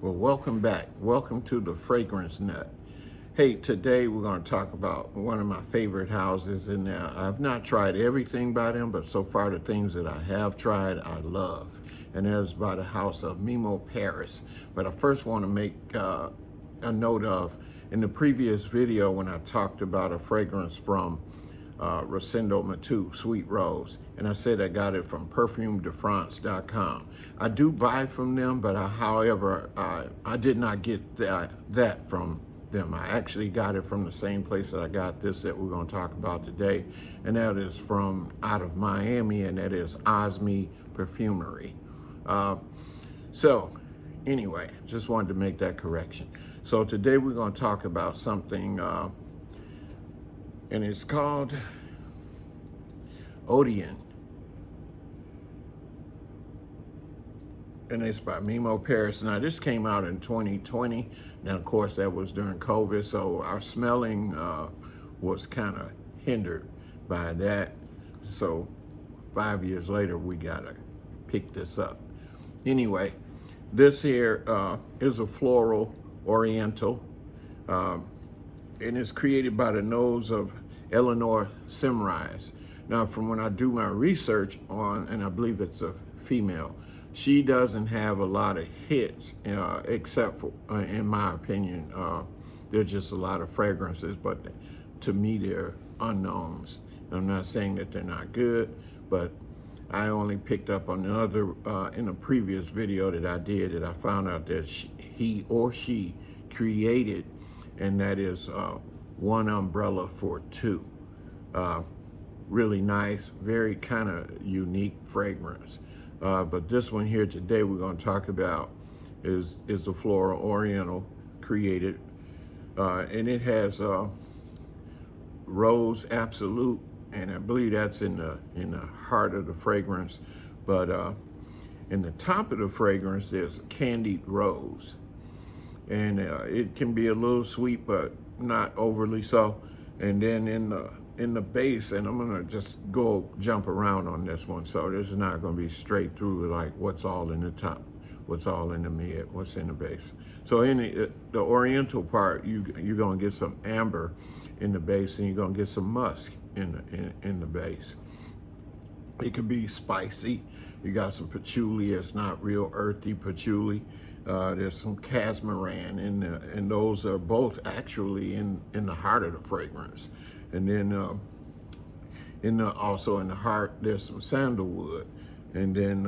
Well, welcome back. Welcome to the Fragrance Nut. Hey, today we're going to talk about one of my favorite houses, and I've not tried everything by them, but so far the things that I have tried, I love. And that is by the house of Memo Paris. But I first want to make a note of, in the previous video when I talked about a fragrance from Rosendo Matu, Sweet Rose, and I said I got it from perfumedefrance.com. I do buy from them, but however, I did not get that from them. I actually got it from the same place that I got this that we're going to talk about today, and that is from out of Miami, and that is Osme Perfumery. So anyway, just wanted to make that correction. So today we're going to talk about something, and it's called Odeon. And it's by Memo Paris. Now, this came out in 2020. Now, of course, that was during COVID, so our smelling was kind of hindered by that. So 5 years later, we got to pick this up. Anyway, this here is a floral oriental, and it's created by the nose of Eleanor Simrise. Now, from when I do my research on, and I believe it's a female, she doesn't have a lot of hits, except for, in my opinion, there's just a lot of fragrances, but to me, they're unknowns. I'm not saying that they're not good, but I only picked up on the other, in a previous video that I did, that I found out that he or she created, and that is one umbrella for two. Really nice, very kind of unique fragrance. But this one here today we're going to talk about is a floral oriental created, and it has Rose Absolute, and I believe that's in the heart of the fragrance. But in the top of the fragrance there's Candied Rose, and it can be a little sweet but not overly so. And then in the base, and I'm gonna just jump around on this one, so this is not gonna be straight through like what's all in the top, what's all in the mid, what's in the base. So in the oriental part, you're gonna get some amber in the base, and you're gonna get some musk in the base. It could be spicy. You got some patchouli. It's not real earthy patchouli. There's some casmaran in there, and those are both actually in the heart of the fragrance. And then also in the heart there's some sandalwood, and then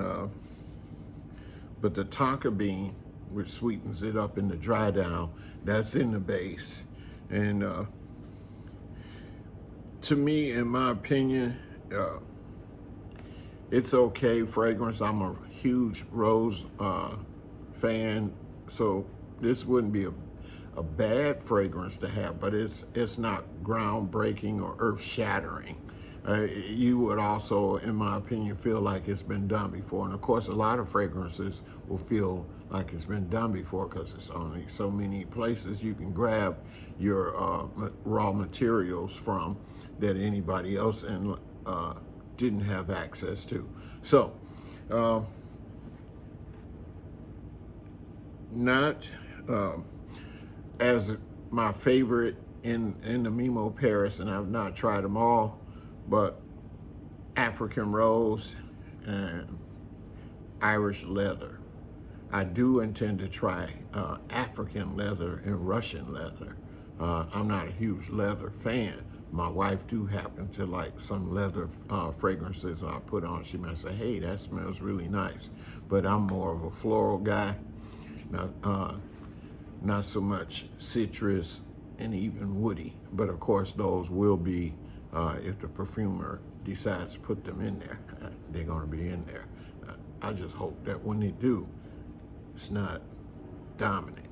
but the tonka bean, which sweetens it up in the dry down, that's in the base. And to me, in my opinion, it's okay fragrance. I'm a huge rose fan, so this wouldn't be a bad fragrance to have, but it's not groundbreaking or earth-shattering. You would also, in my opinion, feel like it's been done before. And of course, a lot of fragrances will feel like it's been done before because it's only so many places you can grab your raw materials from that anybody else didn't have access to. So, not as my favorite in the Memo Paris, and I've not tried them all, but African Rose and Irish Leather. I do intend to try African leather and Russian leather. I'm not a huge leather fan. My wife do happen to like some leather fragrances I put on. She might say, hey, that smells really nice. But I'm more of a floral guy. Not so much citrus and even woody. But of course, those will be, if the perfumer decides to put them in there, they're gonna be in there. I just hope that when they do, it's not dominant.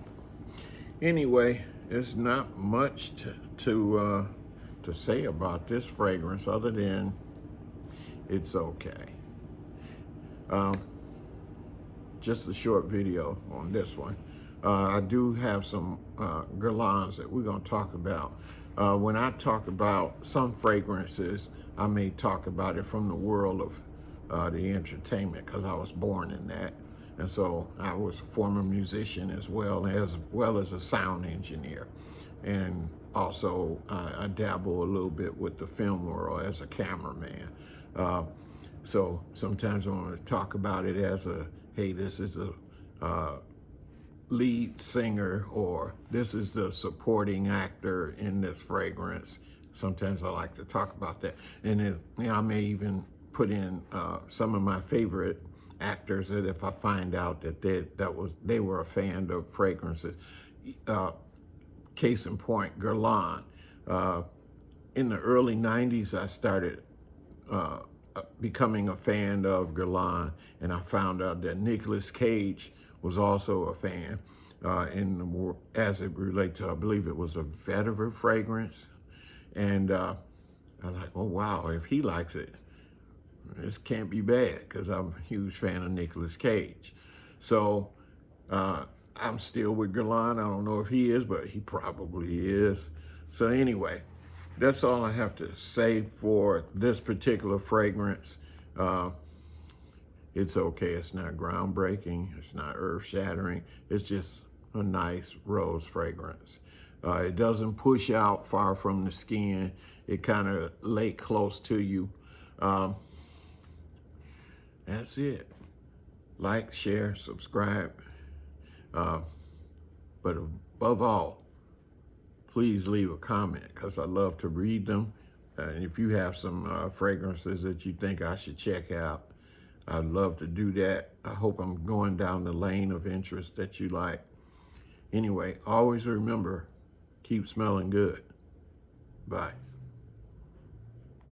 Anyway, there's not much to say about this fragrance other than it's okay. Just a short video on this one. I do have some guerlains that we're going to talk about. When I talk about some fragrances, I may talk about it from the world of the entertainment, because I was born in that. And so I was a former musician as well as a sound engineer. And also I dabble a little bit with the film world as a cameraman. Uh, so sometimes I want to talk about it as hey, this is a lead singer, or this is the supporting actor in this fragrance. Sometimes I like to talk about that. And then, I may even put in some of my favorite actors that if I find out that they were a fan of fragrances. Case in point, Guerlain. In the early 90s, I started becoming a fan of Guerlain, and I found out that Nicolas Cage was also a fan as it relates to, I believe it was a vetiver fragrance. And I'm like, oh wow, if he likes it, this can't be bad, because I'm a huge fan of Nicolas Cage. So I'm still with Guerlain. I don't know if he is, but he probably is. So anyway, that's all I have to say for this particular fragrance. It's okay. It's not groundbreaking. It's not earth-shattering. It's just a nice rose fragrance. It doesn't push out far from the skin. It kind of lay close to you. That's it. Like, share, subscribe. But above all, please leave a comment, because I love to read them. And if you have some fragrances that you think I should check out, I'd love to do that. I hope I'm going down the lane of interest that you like. Anyway, always remember, keep smelling good. Bye.